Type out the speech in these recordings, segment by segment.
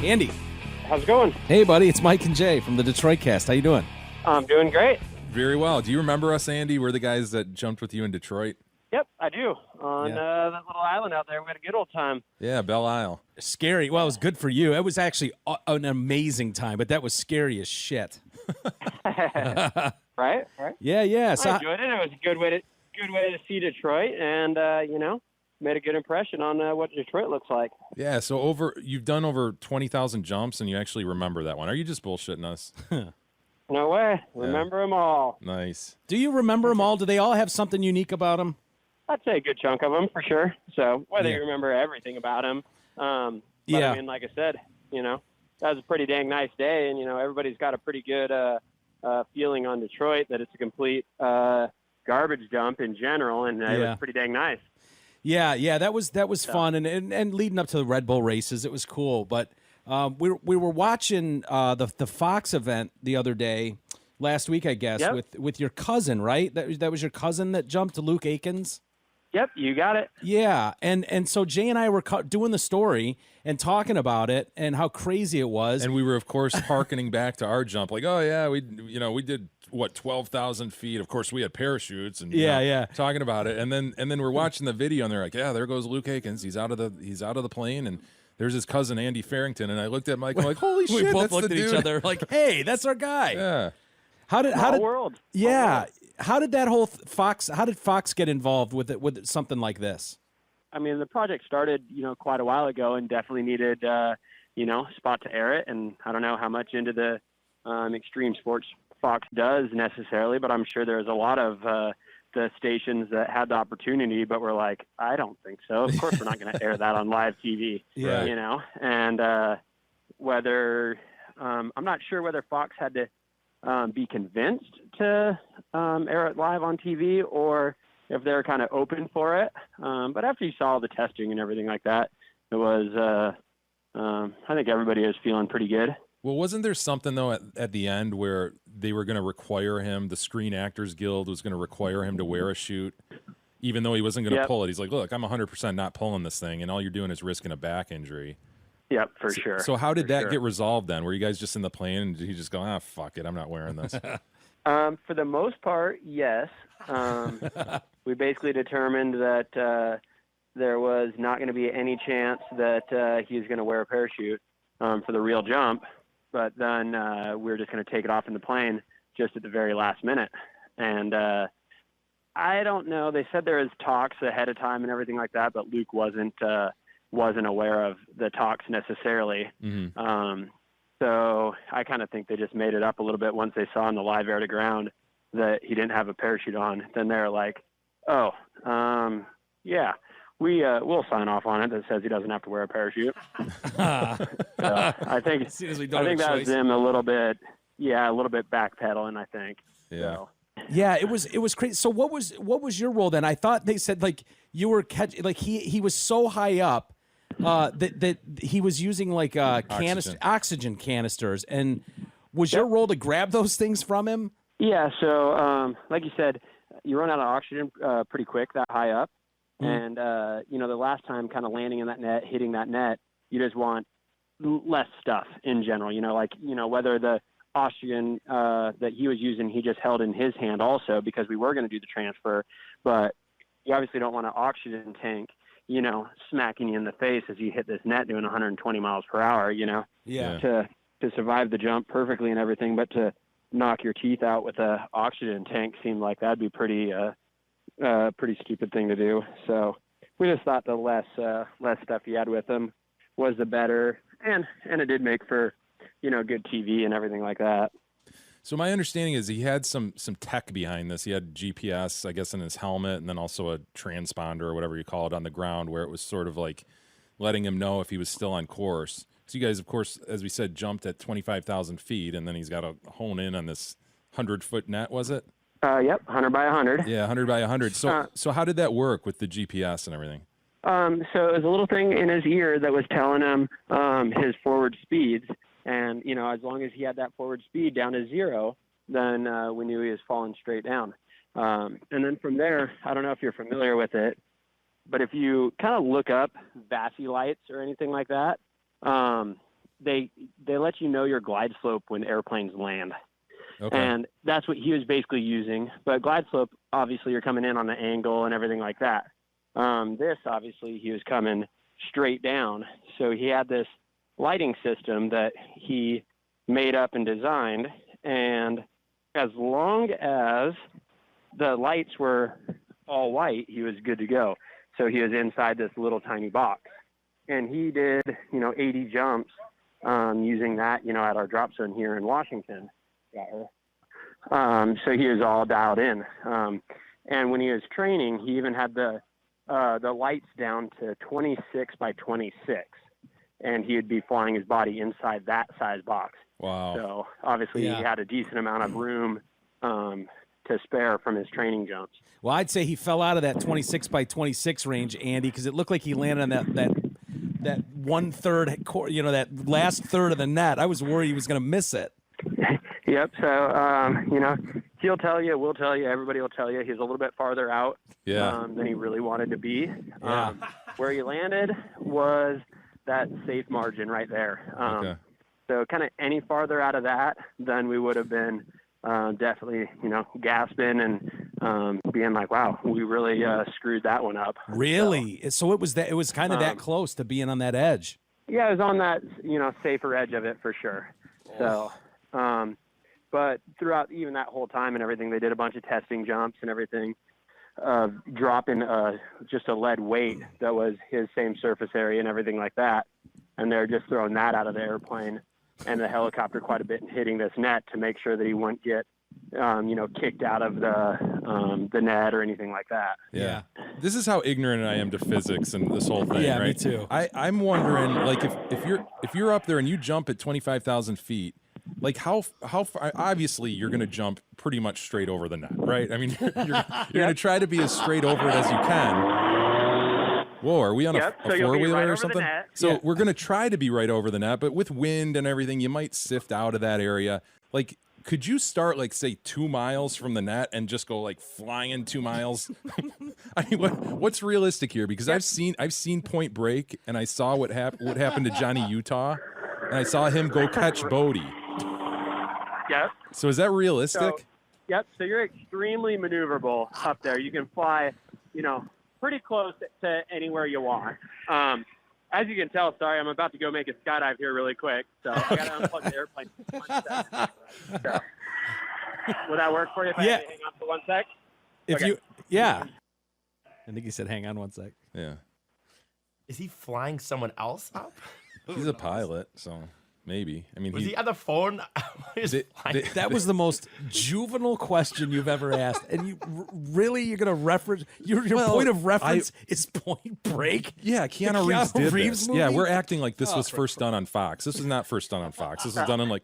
Andy. How's it going? Hey, buddy. It's Mike and Jay from the Detroit Cast. How you doing? I'm doing great. Very well. Do you remember us, Andy? We're the guys that jumped with you in Detroit. Yep, I do. On that little island out there, we had a good old time. Yeah, Belle Isle. Scary. Well, it was good for you. It was actually an amazing time, but that was scary as shit. Right? Yeah. So I enjoyed it. It was a good way to see Detroit, and made a good impression on what Detroit looks like. Yeah. So you've done over 20,000 jumps, and you actually remember that one. Are you just bullshitting us? No way. Remember them all. Nice. do you remember them all? Do they all have something unique about them? I'd say a good chunk of them for sure. So whether you remember everything about them, but I mean, like I said, that was a pretty dang nice day, and everybody's got a pretty good feeling on Detroit that it's a complete garbage dump in general, and it was pretty dang nice. Yeah, that was fun, and leading up to the Red Bull races, it was cool. But we were watching the Fox event the other day, last week, I guess, with your cousin, right? That was your cousin that jumped, to Luke Aikins. Yep, you got it. Yeah, and so Jay and I were doing the story and talking about it and how crazy it was. And we were, of course, hearkening back to our jump. Like, oh, yeah, we did, 12,000 feet. Of course, we had parachutes and talking about it. And then we're watching the video, and they're like, yeah, there goes Luke Aikins. He's out of the plane, and there's his cousin, Andy Farrington. And I looked at Mike, I'm like, holy shit, we both that's looked the at dude. each other like, hey, that's our guy. Yeah. How did world? Yeah. How did that whole How did Fox get involved with something like this? I mean, the project started, quite a while ago, and definitely needed, spot to air it. And I don't know how much into the extreme sports Fox does necessarily, but I'm sure there's a lot of the stations that had the opportunity, but were like, I don't think so. Of course, we're not going to air that on live TV. And whether I'm not sure whether Fox had to be convinced to air it live on TV, or if they're kind of open for it. But after you saw the testing and everything like that, it was, I think everybody is feeling pretty good. Well, wasn't there something, though, at the end where they were going to require him, the Screen Actors Guild was going to require him to wear a chute, even though he wasn't going to pull it? He's like, look, I'm 100% not pulling this thing, and all you're doing is risking a back injury. Yep, for sure. So how did that get resolved then? Were you guys just in the plane and he just go, fuck it, I'm not wearing this? For the most part, yes. We basically determined that there was not going to be any chance that he was going to wear a parachute for the real jump. But then we were just going to take it off in the plane just at the very last minute. And I don't know. They said there was talks ahead of time and everything like that, but Luke wasn't aware of the talks necessarily. Mm-hmm. So I kind of think they just made it up a little bit once they saw on the live air to ground that he didn't have a parachute on. Then they're like, we'll sign off on it that says he doesn't have to wear a parachute. I think that was them a little bit backpedaling, I think. Yeah. So. Yeah, it was crazy. So what was your role then? I thought they said like you were he was so high up that he was using like oxygen canisters, and was your role to grab those things from him? Yeah. So like you said, you run out of oxygen pretty quick that high up, and the last time kind of landing in that net, hitting that net, you just want less stuff in general. Whether the oxygen that he was using, he just held in his hand also, because we were going to do the transfer, but you obviously don't want an oxygen tank, smacking you in the face as you hit this net doing 120 miles per hour, to survive the jump perfectly and everything, but to knock your teeth out with a oxygen tank seemed like that'd be pretty stupid thing to do. So we just thought the less stuff he had with him was the better, and it did make for good TV and everything like that. So my understanding is he had some tech behind this. He had GPS, I guess, in his helmet, and then also a transponder or whatever you call it on the ground, where it was sort of like letting him know if he was still on course. So you guys, of course, as we said, jumped at 25,000 feet, and then he's got to hone in on this 100-foot net, was it? Yep, 100 by 100. Yeah, 100 by 100. So how did that work with the GPS and everything? So it was a little thing in his ear that was telling him his forward speeds. And, as long as he had that forward speed down to 0, then we knew he was falling straight down. And then from there, I don't know if you're familiar with it, but if you kind of look up VASI lights or anything like that, they let you know your glide slope when airplanes land. Okay. And that's what he was basically using. But glide slope, obviously, you're coming in on an angle and everything like that. This, obviously, he was coming straight down. So he had this lighting system that he made up and designed. And as long as the lights were all white, he was good to go. So he was inside this little tiny box. And he did, 80 jumps using that, at our drop zone here in Washington. So he was all dialed in. And when he was training, he even had the lights down to 26 by 26. And he would be flying his body inside that size box. Wow. So obviously he had a decent amount of room to spare from his training jumps. Well, I'd say he fell out of that 26 by 26 range, Andy, because it looked like he landed on that 1/3, that last third of the net. I was worried he was going to miss it. Yep. So, he'll tell you, we'll tell you, everybody will tell you he's a little bit farther out than he really wanted to be. Yeah. Where he landed was that safe margin right there. Okay. So kind of any farther out of that, then we would have been definitely, gasping and being like, wow, we really screwed that one up. Really? So it was kind of that close to being on that edge. Yeah, it was on that, safer edge of it for sure. So, but throughout even that whole time and everything, they did a bunch of testing jumps and everything, dropping just a lead weight that was his same surface area and everything like that. And they're just throwing that out of the airplane and the helicopter quite a bit and hitting this net to make sure that he wouldn't get, kicked out of the net or anything like that. Yeah. This is how ignorant I am to physics and this whole thing, Yeah, right? me too. I'm wondering, like, if you're up there and you jump at 25,000 feet, like how far? Obviously, you're going to jump pretty much straight over the net, right? I mean, you're going to try to be as straight over it as you can. Whoa, are we on a so you'll be four-wheeler right or over something? the net. So we're going to try to be right over the net, but with wind and everything, you might sift out of that area. Like, could you start, like, say, 2 miles from the net and just go, like, flying 2 miles? I mean, what's realistic here? Because I've seen Point Break, and I saw what happened to Johnny Utah, and I saw him go catch Bodie. Yep. So is that realistic? So you're extremely maneuverable up there. You can fly, pretty close to anywhere you want. As you can tell, sorry, I'm about to go make a skydive here really quick, so I got to unplug the airplane for 1 second. So, would that work for you if I had to hang on for 1 sec? I think he said, hang on 1 sec. Yeah. Is he flying someone else up? He's a pilot, so maybe. I mean, Was he on the phone? That was the most juvenile question you've ever asked. And you're going to reference, your point of reference is Point Break? Yeah, Keanu Reeves did this. Movie? Yeah, we're acting like this was first done on Fox. This was not first done on Fox. This was done on All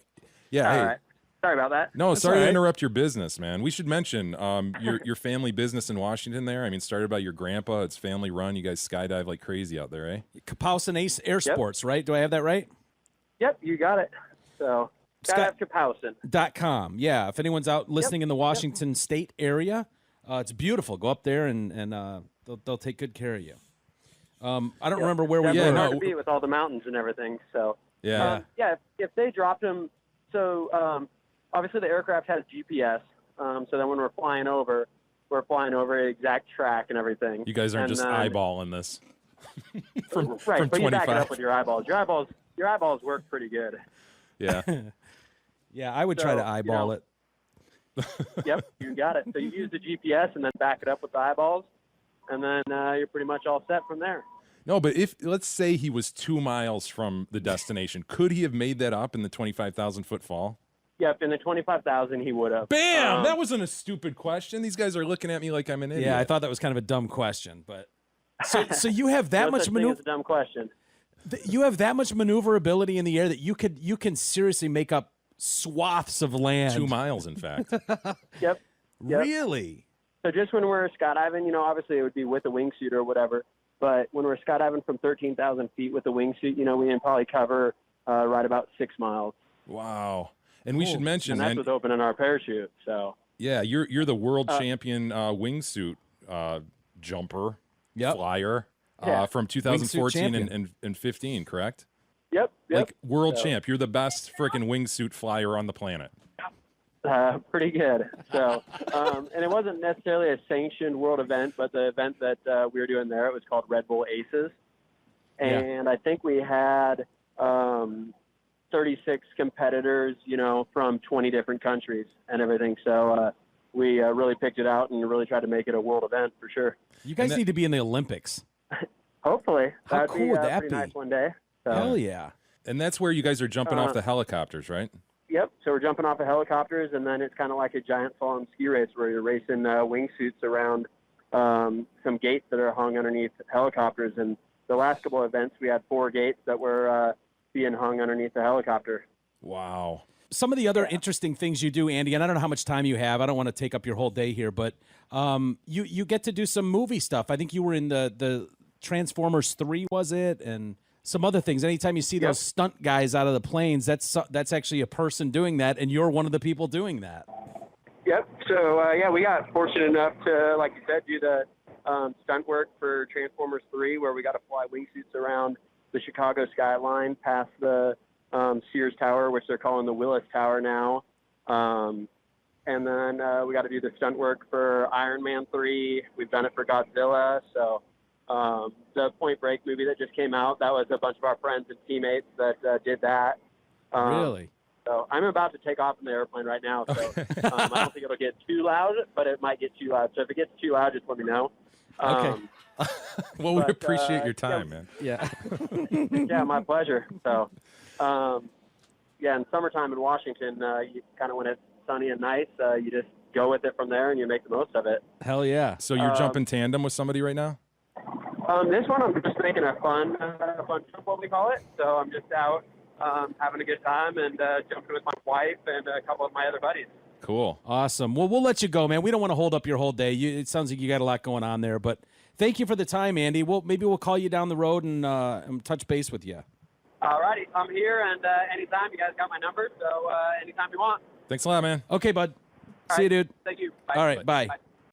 right. Sorry about that. No, That's sorry all to right. interrupt your business, man. We should mention your family business in Washington there. I mean, started by your grandpa. It's family run. You guys skydive like crazy out there, eh? Kapowsin Ace Air Sports, right? Do I have that right? Yep, you got it. So, Skydive.com. Yeah, if anyone's out listening in the Washington State area, it's beautiful. Go up there and they'll take good care of you. I don't remember where we were. were. Hard to be with all the mountains and everything. So if they dropped them, so obviously the aircraft has GPS. So then when we're flying over the exact track and everything. You guys aren't just eyeballing this. from but 25. you back it up with your eyeballs. Your eyeballs work pretty good. Yeah. Yeah, I would try to eyeball it. Yep, you got it. So you use the GPS and then back it up with the eyeballs, and then you're pretty much all set from there. No, but let's say he was 2 miles from the destination, could he have made that up in the 25,000-foot fall? Yep, in the 25,000 he would have. Bam! That wasn't a stupid question. These guys are looking at me like I'm an idiot. Yeah, I thought that was kind of a dumb question, but so you have that much maneuver. It's a dumb question. You have that much maneuverability in the air that you can seriously make up swaths of land. 2 miles, in fact. Yep. Really? So just when we're skydiving, obviously it would be with a wingsuit or whatever. But when we're skydiving from 13,000 feet with a wingsuit, we can probably cover right about 6 miles. Wow. And we should mention, and that's with opening our parachute. So yeah, you're the world champion wingsuit flyer from 2014 and 15, correct? Yep. Like world champ. You're the best freaking wingsuit flyer on the planet. Pretty good. So, and it wasn't necessarily a sanctioned world event, but the event that we were doing there, it was called Red Bull Aces. And I think we had 36 competitors, from 20 different countries and everything. So we really picked it out and really tried to make it a world event for sure. You guys need to be in the Olympics. Hopefully. How cool would that pretty be? Nice one day. So. Hell yeah. And that's where you guys are jumping off the helicopters, right? Yep. So we're jumping off of helicopters, and then it's kind of like a giant slalom ski race where you're racing wingsuits around some gates that are hung underneath helicopters. And the last couple of events, we had 4 gates that were being hung underneath the helicopter. Wow. Some of the other interesting things you do, Andy, and I don't know how much time you have. I don't want to take up your whole day here, but you get to do some movie stuff. I think you were in the Transformers 3, was it? And some other things. Anytime you see those stunt guys out of the planes, that's actually a person doing that, and you're one of the people doing that. Yep. So, we got fortunate enough to, like you said, do the stunt work for Transformers 3, where we got to fly wingsuits around the Chicago skyline past the Sears Tower, which they're calling the Willis Tower now. And then we got to do the stunt work for Iron Man 3. We've done it for Godzilla. So the Point Break movie that just came out, that was a bunch of our friends and teammates that did that. Really? So I'm about to take off in the airplane right now. So I don't think it'll get too loud, but it might get too loud. So if it gets too loud, just let me know. Okay. Well, we appreciate your time, man. Yeah. Yeah, my pleasure. So, in summertime in Washington, you kind of when it's sunny and nice, you just go with it from there and you make the most of it. Hell yeah. So you're jumping tandem with somebody right now? This one, I'm just making a fun trip, what we call it. So I'm just out having a good time and jumping with my wife and a couple of my other buddies. Cool. Awesome. Well, we'll let you go, man. We don't want to hold up your whole day. It sounds like you got a lot going on there, but thank you for the time, Andy. Maybe we'll call you down the road and touch base with you. All righty. I'm here, and anytime. You guys got my number, so anytime you want. Thanks a lot, man. Okay, bud. All See you, right. dude. Thank you. Bye. All right, bye. Bye.